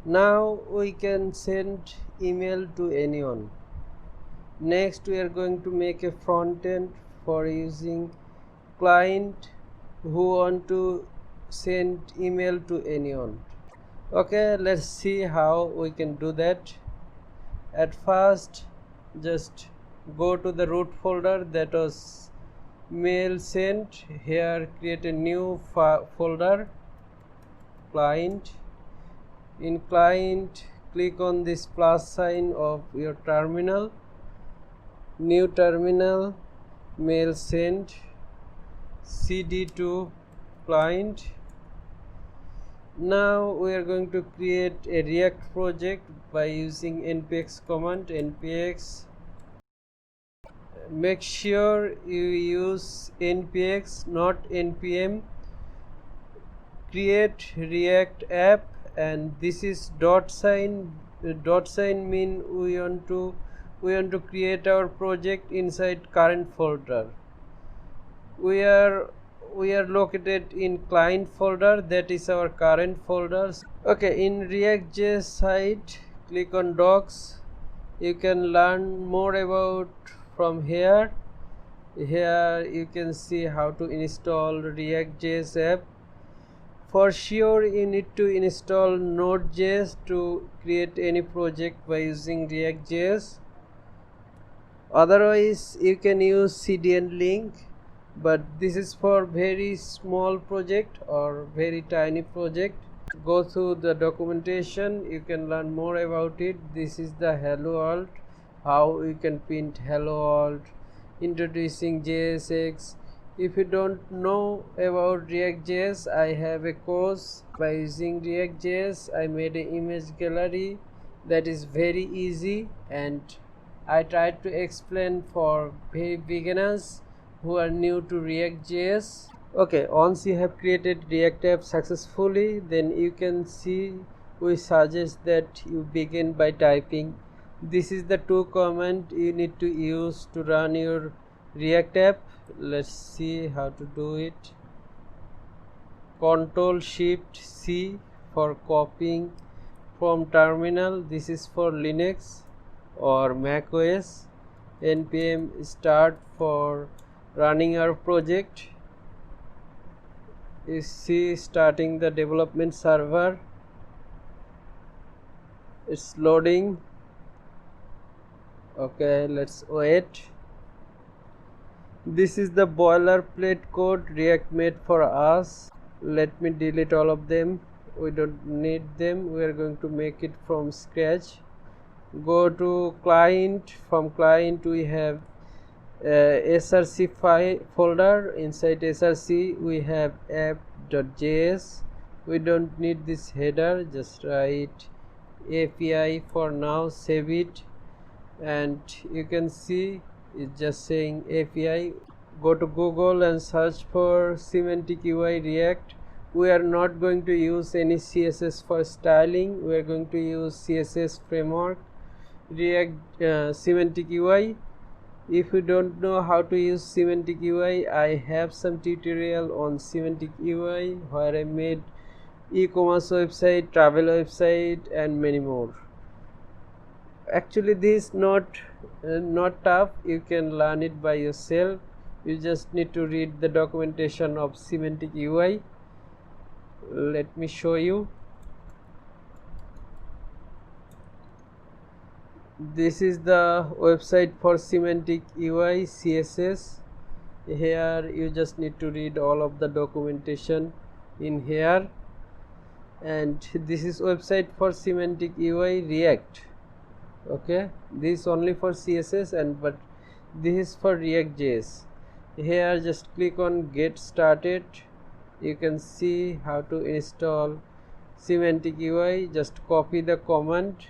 Now we can send email to anyone. Next we are going to make a front end for using client who want to send email to anyone. Okay, let's see how we can do that. At first, just go to the root folder, that was mail sent. Here create a new folder, client. In client, click on this plus sign of your terminal, new terminal, mail sent, cd to client. Now we are going to create a React project by using npx command. Npx, make sure you use npx, not npm. Create React app, and this is dot sign. Dot sign mean we want to create our project inside current folder. We are located in client folder, that is our current folders. Okay, in ReactJS site, click on docs. You can learn more about from here. Here you can see how to install ReactJS app. For sure you need to install NodeJS to create any project by using ReactJS. Otherwise you can use CDN link, but this is for very small project or very tiny project. Go through the documentation, you can learn more about it. This is the hello world, how you can print hello world, introducing JSX. If you don't know about ReactJS, I have a course by using ReactJS. I made an image gallery that is very easy, and I tried to explain for very beginners who are new to ReactJS. Okay, once you have created React app successfully, then you can see we suggest that you begin by typing. This is the two command you need to use to run your React app. Let's see how to do it. Ctrl+Shift+C for copying from terminal. This is for Linux or Mac OS. npm start for running our project. You see starting the development server. It's loading. Okay, let's wait. This is the boilerplate code React made for us. Let me delete all of them. We don't need them. We are going to make it from scratch. Go to client. From client we have src file folder. Inside src we have app.js. We don't need this header, just write API for now, save it, and you can see it's just saying API. Go to Google and search for Semantic UI React. We are not going to use any CSS for styling. We are going to use CSS framework React Semantic UI. If you don't know how to use Semantic UI, I have some tutorial on Semantic UI where I made e-commerce website, travel website, and many more. Actually this is not tough. You can learn it by yourself. You just need to read the documentation of Semantic UI. Let me show you. This is the website for Semantic UI CSS. Here you just need to read all of the documentation in here. And this is website for Semantic UI React. Okay, this is only for CSS, and but this is for ReactJS. Here just click on get started. You can see how to install Semantic UI. Just copy the command.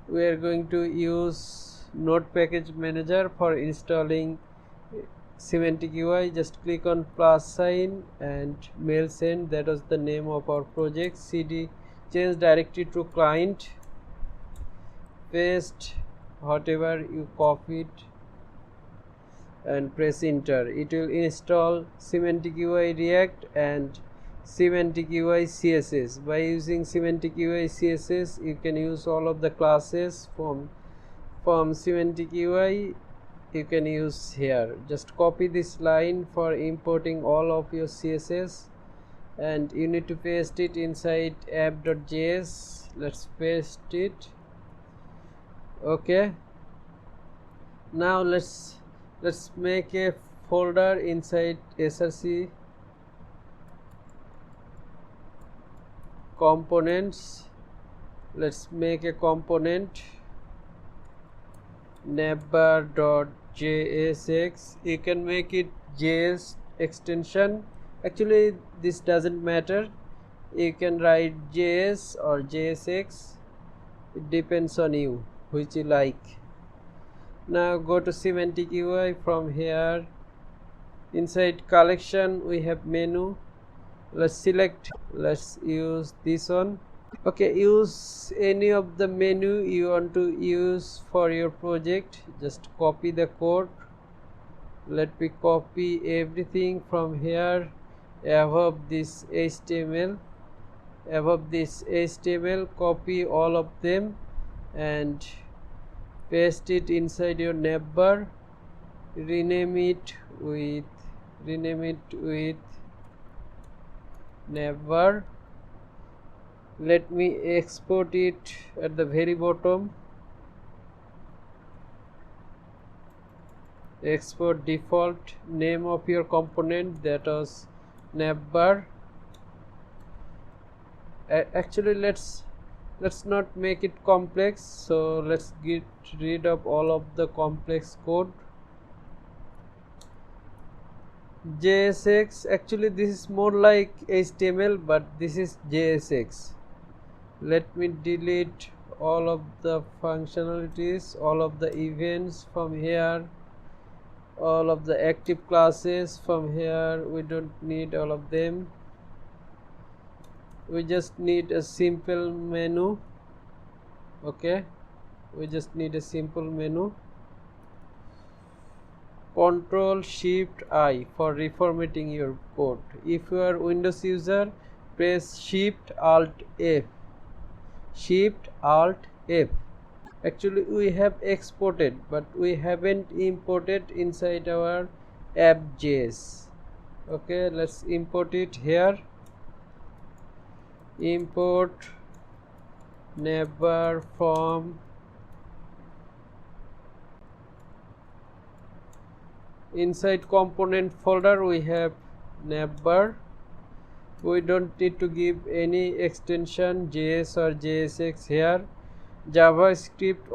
We are going to use Node Package Manager for installing Semantic UI. Just click on plus sign and mail send. That was the name of our project. cd change directory to client, paste whatever you copied and press enter. It will install Semantic UI React, and Semantic UI CSS. By using Semantic UI CSS, you can use all of the classes from Semantic UI. You can use here. Just copy this line for importing all of your CSS, and you need to paste it inside app.js. Let's paste it. Okay, now let's make a folder inside src components. Let's make a component navbar.jsx. You can make it js extension. Actually this doesn't matter, you can write js or jsx, it depends on you which you like. Now go to Semantic UI. From here inside collection we have menu. Let's select, let's use this one. Okay, use any of the menu you want to use for your project. Just copy the code. Let me copy everything from here above this HTML. Above this HTML, copy all of them and paste it inside your navbar. Rename it with navbar. Let me export it at the very bottom. Export default name of your component, that was navbar. Actually let's not make it complex, so let's get rid of all of the complex code. JSX, actually this is more like HTML, but this is JSX. Let me delete all of the functionalities, all of the events from here, all of the active classes from here. We don't need all of them. We just need a simple menu. Okay, we just need a simple menu. Control Shift I for reformatting your code. If you are Windows user, press Shift Alt F. Shift Alt F. Actually we have exported, but we haven't imported inside our app.js. Okay, let's import it here. Import navbar from inside component folder. We have navbar. We don't need to give any extension js or jsx here. JavaScript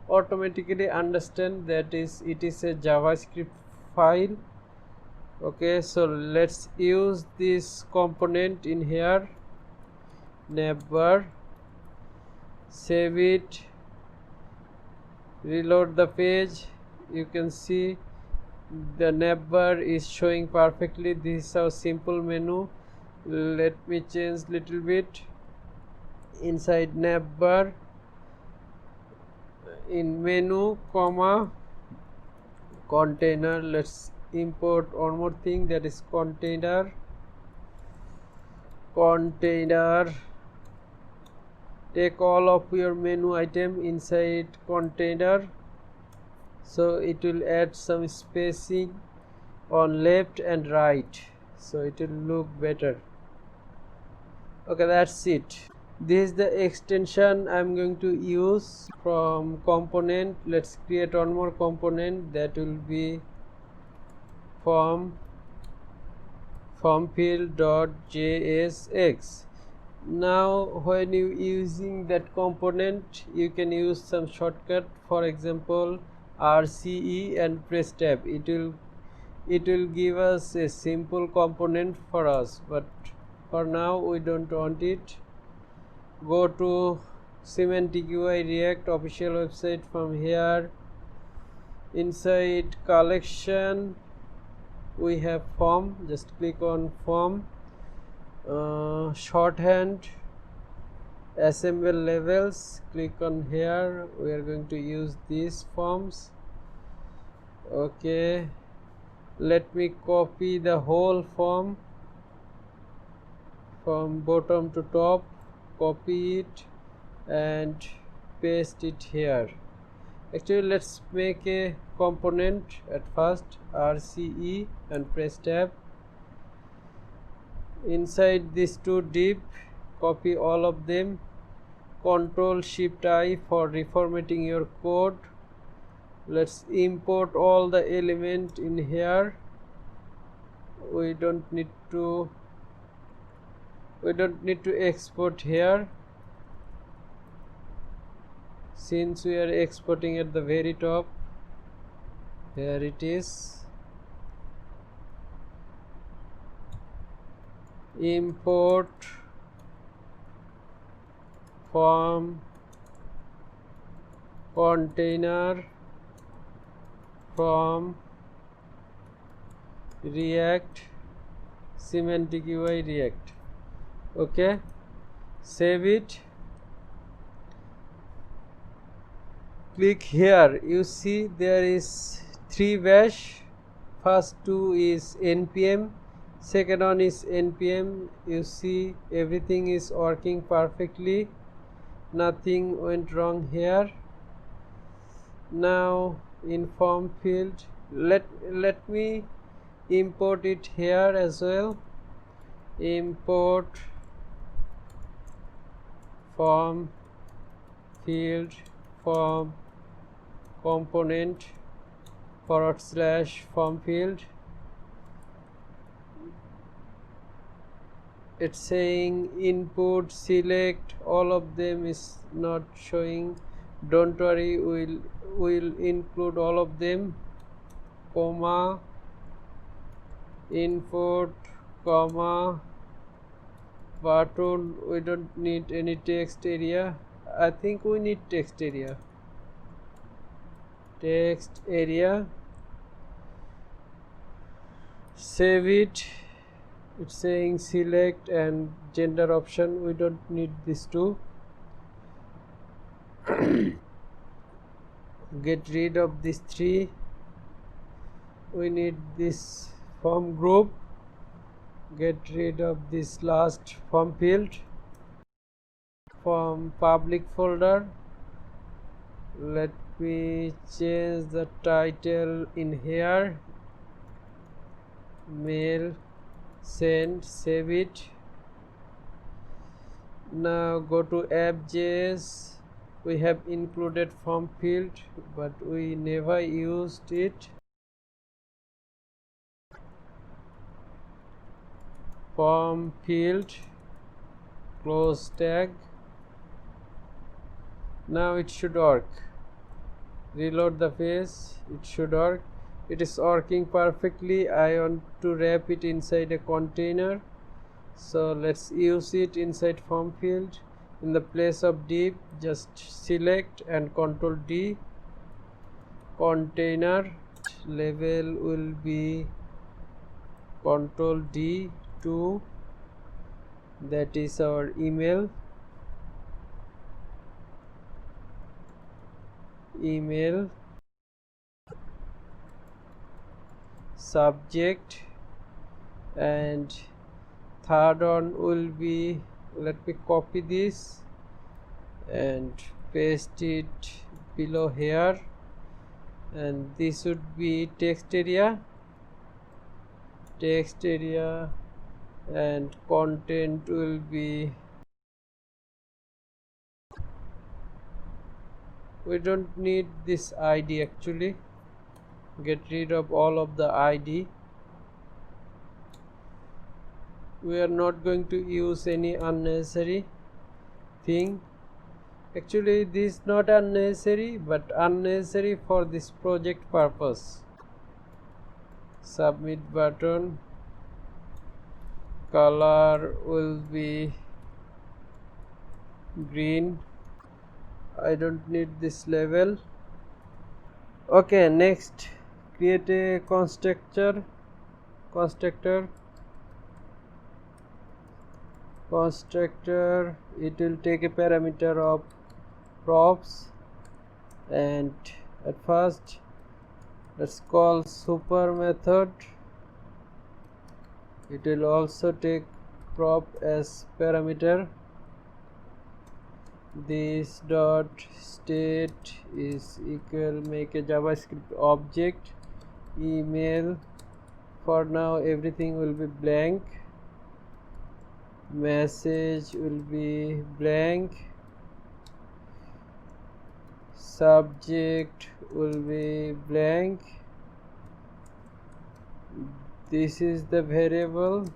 automatically understand that it is a JavaScript file. Okay, so let's use this component in here. Navbar, save it, reload the page. You can see the navbar is showing perfectly. This is our simple menu. Let me change little bit. Inside navbar, in menu, comma, container, let's import one more thing, that is container. Take all of your menu item inside container, so it will add some spacing on left and right, so it will look better. Okay, that's it. This is the extension I'm going to use from component. Let's create one more component, that will be form field.jsx. Now when you using that component, you can use some shortcut, for example RCE, and press tab. It will give us a simple component for us, but for now we don't want it. Go to Semantic UI React official website. From here inside collection we have form. Just click on form. Shorthand, assemble levels, click on here. We are going to use these forms. Okay, let me copy the whole form. from bottom to top, copy it and paste it here. Actually, let's make a component at first, RCE, and press tab. Inside these two div, copy all of them, Ctrl Shift I for reformatting your code. Let's import all the element in here. We don't need to export here, since we are exporting at the very top. Here it is. Import from container from React Semantic UI React. Okay, save it. Click here. You see there is 3 bash. First 2 is npm, second one is npm. You see everything is working perfectly, nothing went wrong here. Now in form field, let me import it here as well. Import form field form component / form field. It's saying input select, all of them is not showing. Don't worry, we'll include all of them. Comma input comma button. We don't need any text area. I think we need text area. Save it. It's saying select and gender option. We don't need these two. Get rid of these 3. We need this form group. Get rid of this last form field. From public folder, let me change the title in here. Mail send. Save it. Now go to app.js. We have included form field, but we never used it. Form field, close tag. Now it should work. Reload the page. It should work. It is working perfectly. I want to wrap it inside a container, so let's use it inside form field. In the place of div, just select and Ctrl D. Container label will be Ctrl D 2. That is our email. Subject, and third one will be, let me copy this and paste it below here, and this would be text area, and content will be, we don't need this ID actually. Get rid of all of the ID. We are not going to use any unnecessary thing. Actually this is not unnecessary, but unnecessary for this project purpose. Submit button, color will be green. I don't need this label. Okay, next create a constructor. It will take a parameter of props, and at first let's call super method. It will also take prop as parameter. This dot state is equal, make a JavaScript object, email. For now everything will be blank, message will be blank, subject will be blank. This is the variable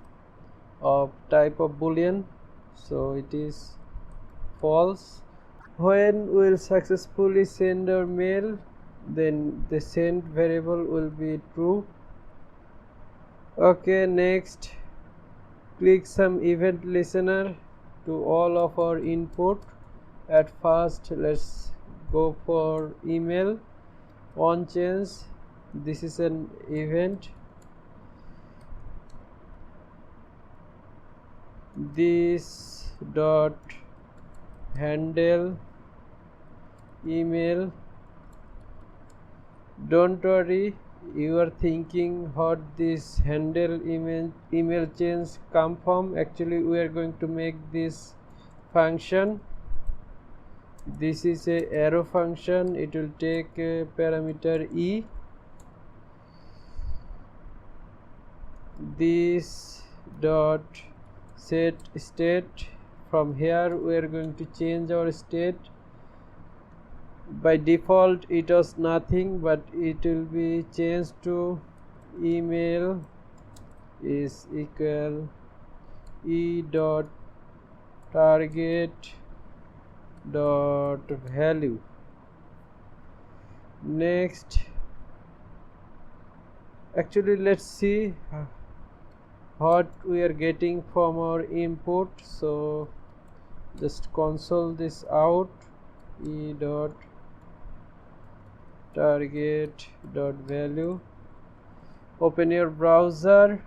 of type of boolean, so it is false. When we will successfully send our mail, then the send variable will be true. Okay, next click some event listener to all of our input. At first let's go for email. On change, this is an event. This dot handle email. Don't worry, you are thinking what this handle email change come from. Actually we are going to make this function. This is a arrow function. It will take a parameter e. This dot set state. From here we are going to change our state. By default it was nothing, but it will be changed to email is equal e dot target dot value. Next, actually let's see what we are getting from our input. So just console this out, e dot target dot value. Open your browser,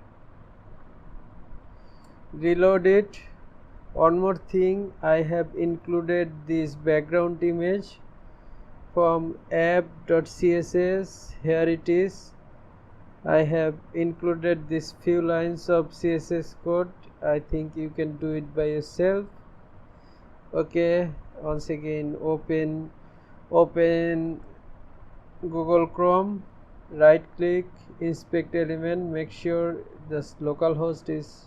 reload it. One more thing, I have included this background image from app.css. Here it is. I have included this few lines of CSS code. I think you can do it by yourself. Okay, once again open Google Chrome, right click, inspect element, make sure this localhost is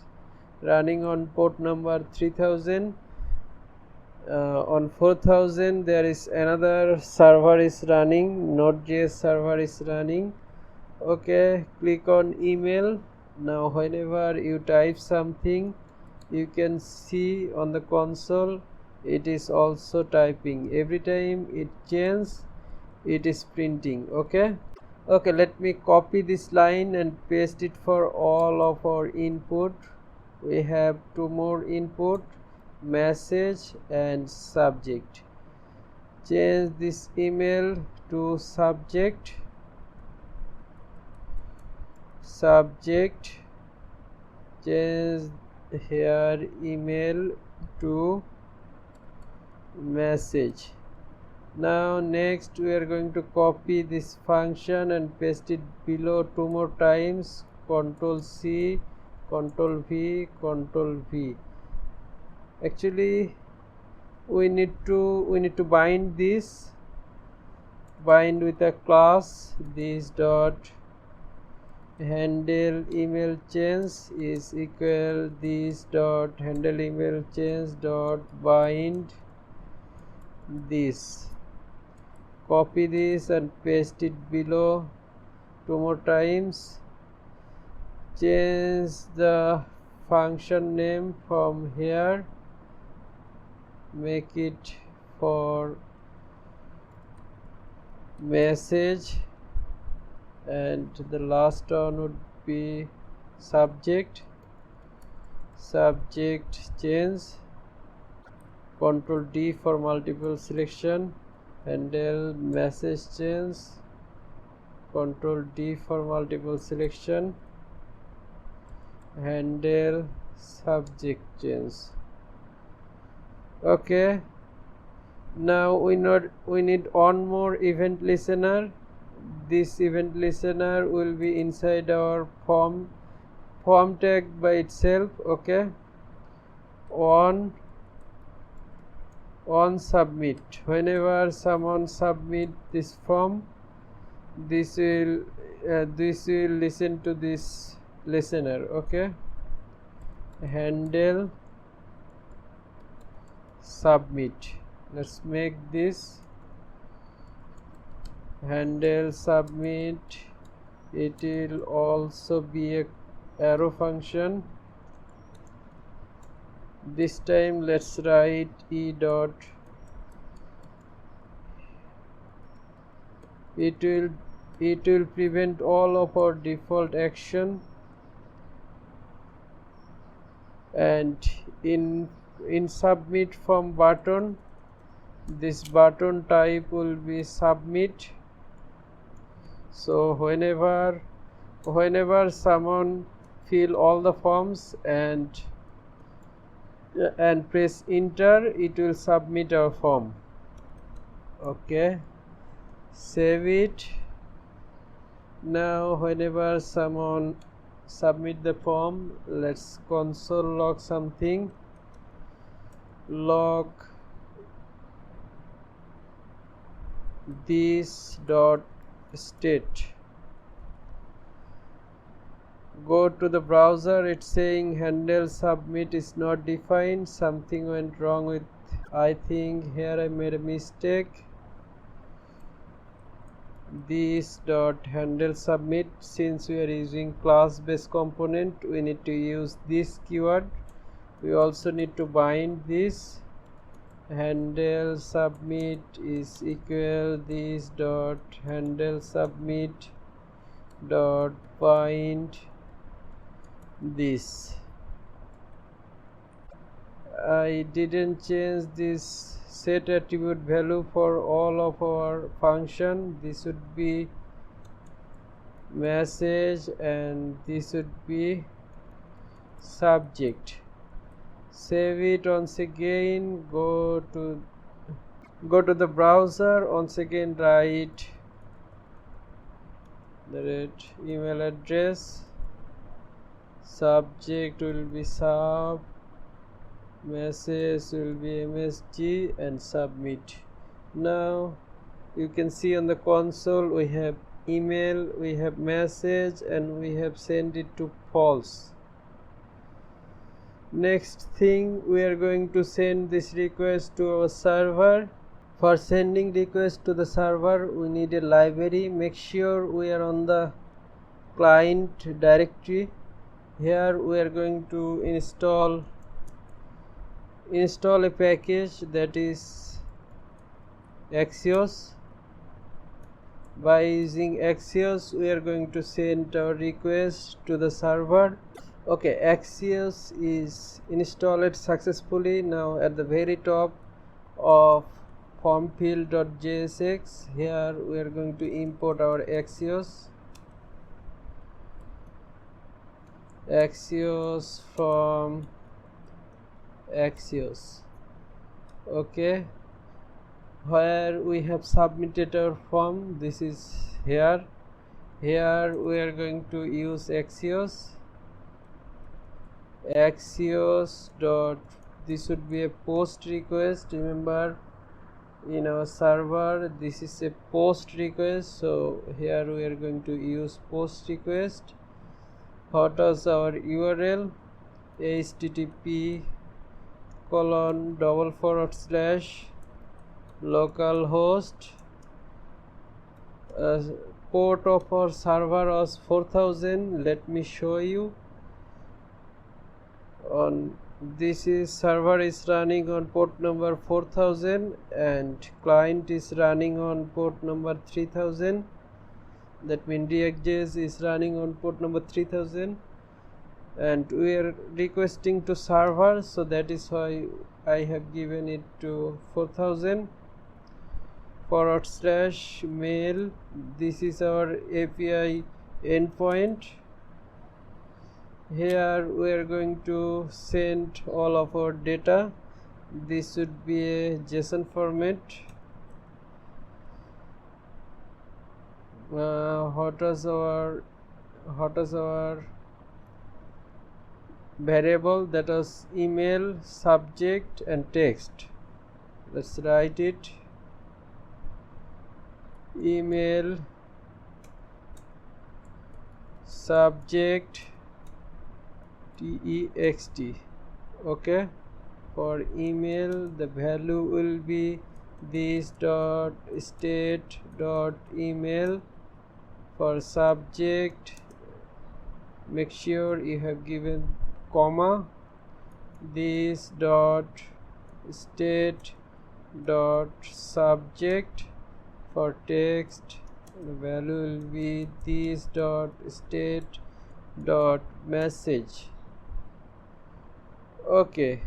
running on port number 3000. On 4000 there is another server is running, NodeJS server is running. Okay, click on email. Now whenever you type something, you can see on the console it is also typing. Every time it changes, it is printing. Okay, let me copy this line and paste it for all of our input. We have two more input, message and subject. Change this email to subject. Change here email to message. Now next we are going to copy this function and paste it below two more times. Ctrl C, Ctrl V, Ctrl V. Actually we need to bind this. Bind with a class. This dot handle email change is equal this dot handle email change dot bind this. Copy this and paste it below two more times. Change the function name from here, make it for message, and the last one would be subject. Change, Ctrl D for multiple selection. Handle message change, Ctrl D for multiple selection. Handle subject change. Okay, now we need one more event listener. This event listener will be inside our form tag by itself. Okay, on submit. Whenever someone submit this form, this will listen to this listener. Okay, handle submit. Let's make this handle submit. It will also be a arrow function. This time let's write e dot. It will prevent all of our default action, and in submit form button, this button type will be submit. So whenever someone fill all the forms and press enter, it will submit our form. Okay, save it. Now whenever someone submit the form, let's console log something. Log this dot state. Go to the browser. It's saying handle submit is not defined. Something went wrong with, I think here I made a mistake. This dot handle submit, since we are using class based component, we need to use this keyword. We also need to bind this. Handle submit is equal this dot handle submit dot bind this. I didn't change this set attribute value for all of our function. This would be message and this would be subject. Save it once again. Go to the browser. Once again write the email address. Subject will be sub, message will be msg, and submit. Now you can see on the console we have email, we have message, and we have sent it to false. Next thing, we are going to send this request to our server. For sending request to the server, we need a library. Make sure we are on the client directory. Here we are going to install a package that is Axios. By using Axios, we are going to send our request to the server. Okay, Axios is installed successfully. Now at the very top of form field.jsx, here we are going to import our Axios from Axios. Okay, where we have submitted our form, this is here we are going to use Axios dot, this would be a post request. Remember, in our server this is a post request, so here we are going to use post request. What was our URL? http:// localhost, port of our server was 4000. Let me show you. On this is server is running on port number 4000 and client is running on port number 3000. That means ReactJS is running on port number 3000, and we are requesting to server, so that is why I have given it to 4000 / mail. This is our API endpoint. Here we are going to send all of our data. This should be a JSON format. What was our variable that was email, subject and text. Let's write it. Email, subject, text. Okay, for email the value will be this dot state dot email. For subject, make sure you have given comma, this dot state dot subject. For text, the value will be this dot state dot message. Okay,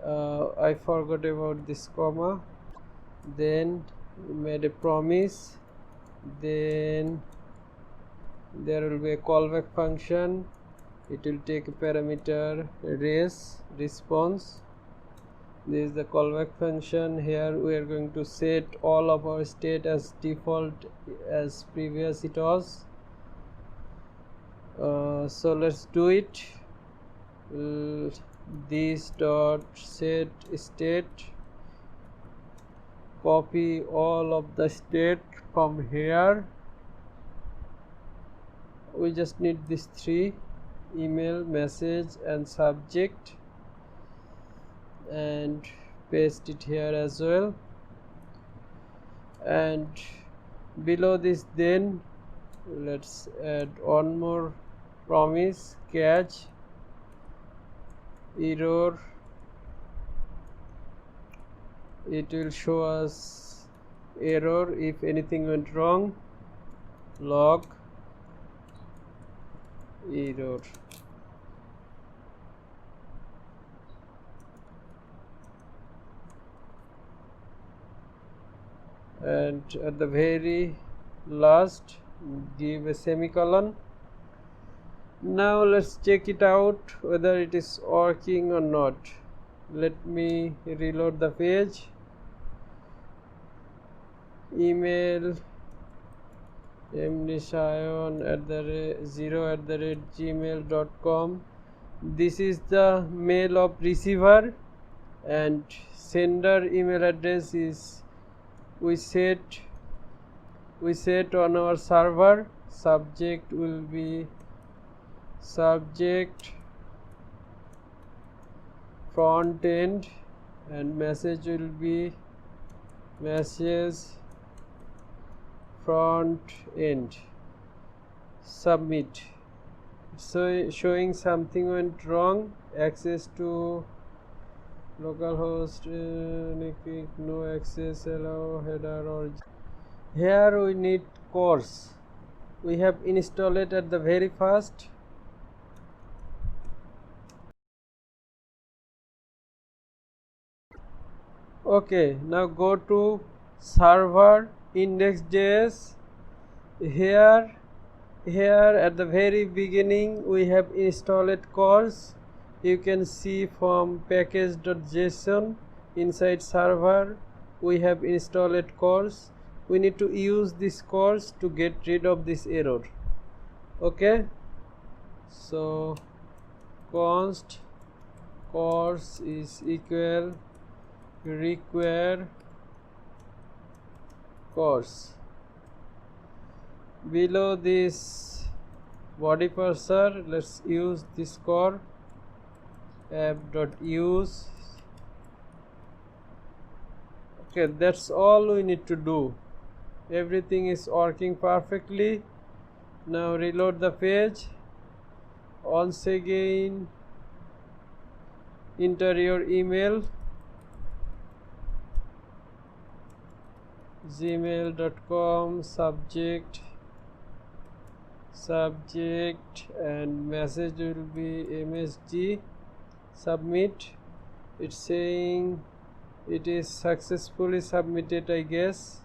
I forgot about this comma. Then we made a promise. Then there will be a callback function. It will take a parameter response. This is the callback function. Here we are going to set all of our state as default as previous it was. So let's do it. This dot set state, copy all of the state from here. We just need these three: email, message and subject, and paste it here as well. And below this, then let's add one more promise: catch error. It will show us error if anything went wrong. Log error. And at the very last, give a semicolon. Now let's check it out whether it is working or not. Let me reload the page. Email mnishayon@0@gmail.com. This is the mail of receiver, and sender email address is we set on our server. Subject will be subject front end, and message will be message front end. Submit. So showing something went wrong. Access to localhost, no access, allow header or. Here we need course. We have installed it at the very first. Okay, now go to server index.js. Here at the very beginning we have installed course. You can see from package.json inside server we have installed course. We need to use this course to get rid of this error. Okay, so const course is equal require course. Below this body parser, let's use this core app.use. Okay, that's all we need to do. Everything is working perfectly. Now reload the page. Once again enter your email, gmail.com, subject, and message will be msg. Submit. It's saying it is successfully submitted, I guess.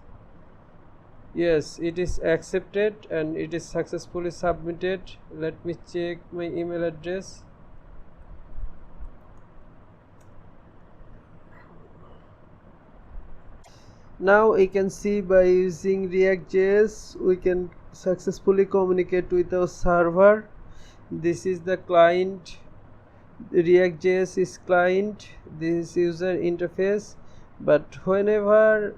Yes, it is accepted and it is successfully submitted. Let me check my email address. Now we can see by using ReactJS we can successfully communicate with our server. This is the client, ReactJS is client, this is user interface. But whenever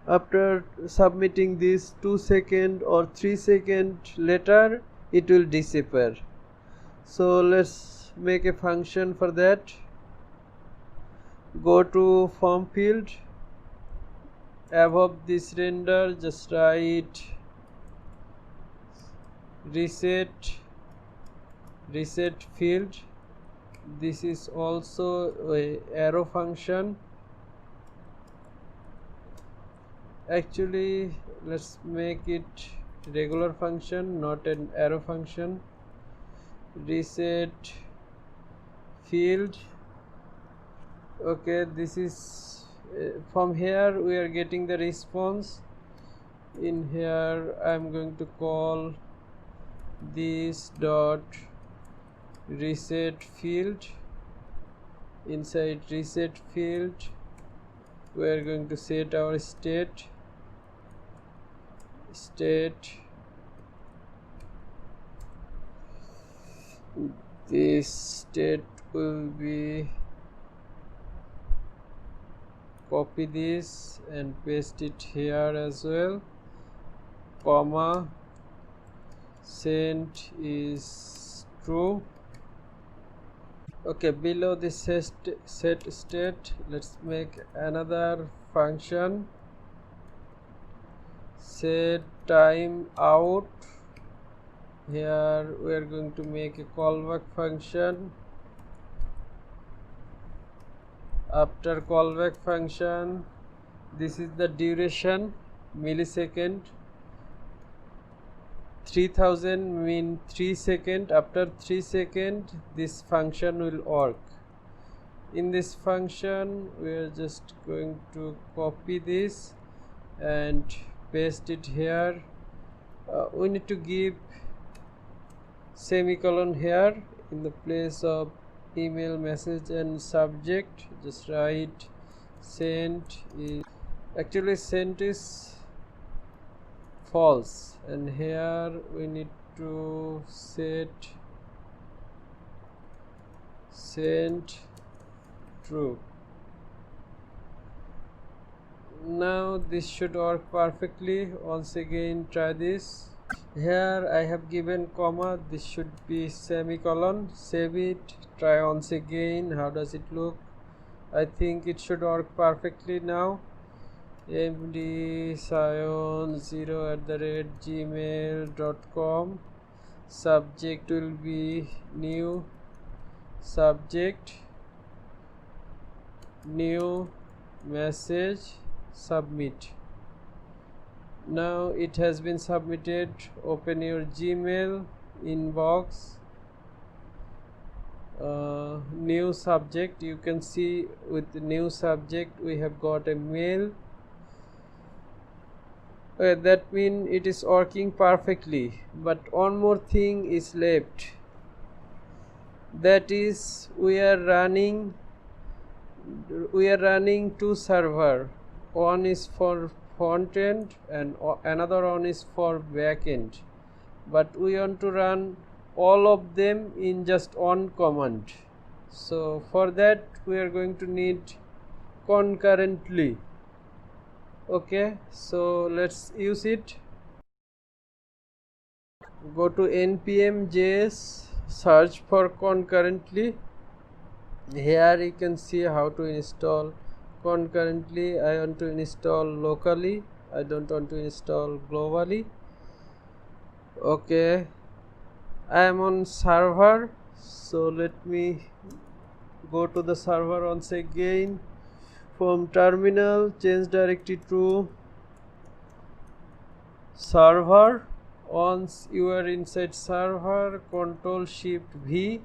after submitting this 2 second or 3 second later, it will disappear. So let's make a function for that. Go to form field, above this render just write reset field. This is also a arrow function. Actually let's make it regular function, not an arrow function. Reset field. Okay, this is from here we are getting the response. In here I am going to call this dot reset field. Inside reset field we are going to set our state. This state will be, copy this and paste it here as well, comma, send is true. Okay, below this set state, let's make another function, set time out. Here we are going to make a callback function. After callback function, this is the duration, millisecond. 3000 mean 3 seconds. After 3 seconds this function will work. In this function we are just going to copy this and paste it here. We need to give semicolon here in the place of email message and subject. Just write send is, actually send is false, and here we need to set send true. Now this should work perfectly. Once again try this. Here I have given comma, this should be semicolon. Save it, try once again. How does it look? I think it should work perfectly now. mdsion0@gmail.com. subject will be new subject, new message, submit. Now it has been submitted. Open your Gmail inbox, new subject. You can see with the new subject we have got a mail. That means it is working perfectly, but one more thing is left. That is, we are running two servers. One is for front end and another one is for back end, but we want to run all of them in just one command. So for that we are going to need concurrently. Okay, so let's use it. Go to npm js, search for concurrently. Here you can see how to install concurrently. I want to install locally, I don't want to install globally. Okay, I am on server, so let me go to the server once again. From terminal change directory to server. Once you are inside server, Ctrl Shift V,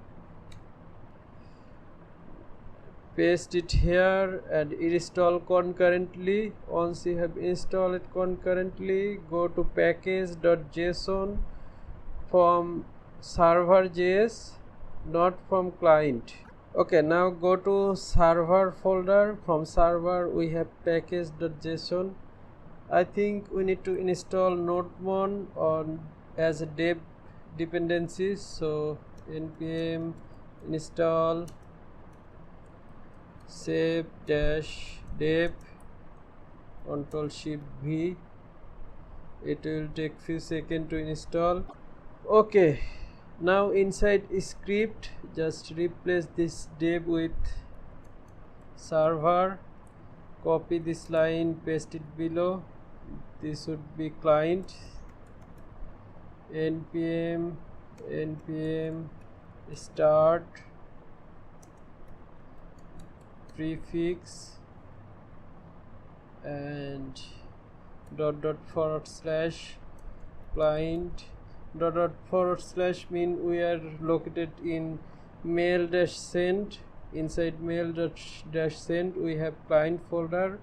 paste it here and install concurrently. Once you have installed it concurrently, go to package.json from server.js, not from client. Okay, now go to server folder. From server we have package.json. I think we need to install nodemon on as a dev dependencies, so npm install save-dev Ctrl+Shift+V. It will take few seconds to install. Okay, now inside script just replace this dev with server, copy this line, paste it below. This would be client, npm start prefix and // client mean we are located in mail-send. Inside mail-send we have client folder.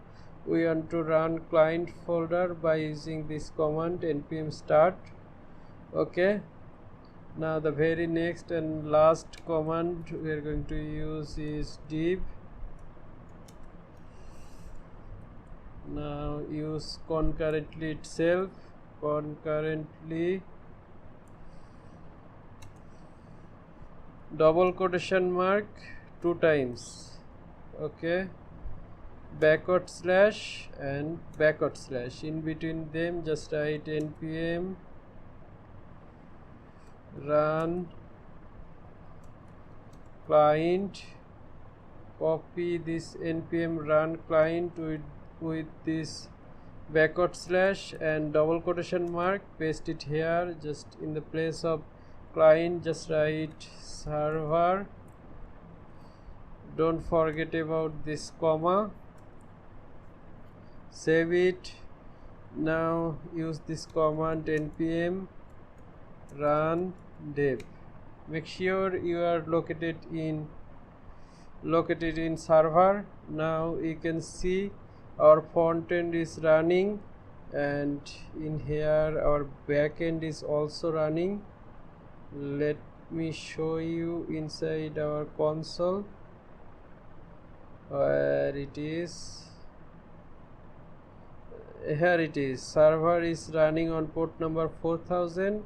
We want to run client folder by using this command npm start. Okay, now the very next and last command we are going to use is div. Now use concurrently itself, concurrently double quotation mark 2 times. Okay, backward slash and backward slash, in between them just write npm run client, copy this npm run client with this backward slash and double quotation mark, paste it here. Just in the place of client just write server, don't forget about this comma, save it. Now use this command npm run dev. Make sure you are located in server. Now you can see our front end is running, and in here our backend is also running. Let me show you inside our console where it is. Here it is. Server is running on port number 4000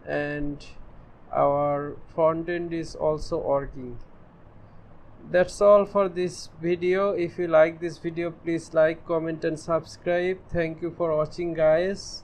and our front end is also working. That's all for this video. If you like this video, please like, comment and subscribe. Thank you for watching, guys.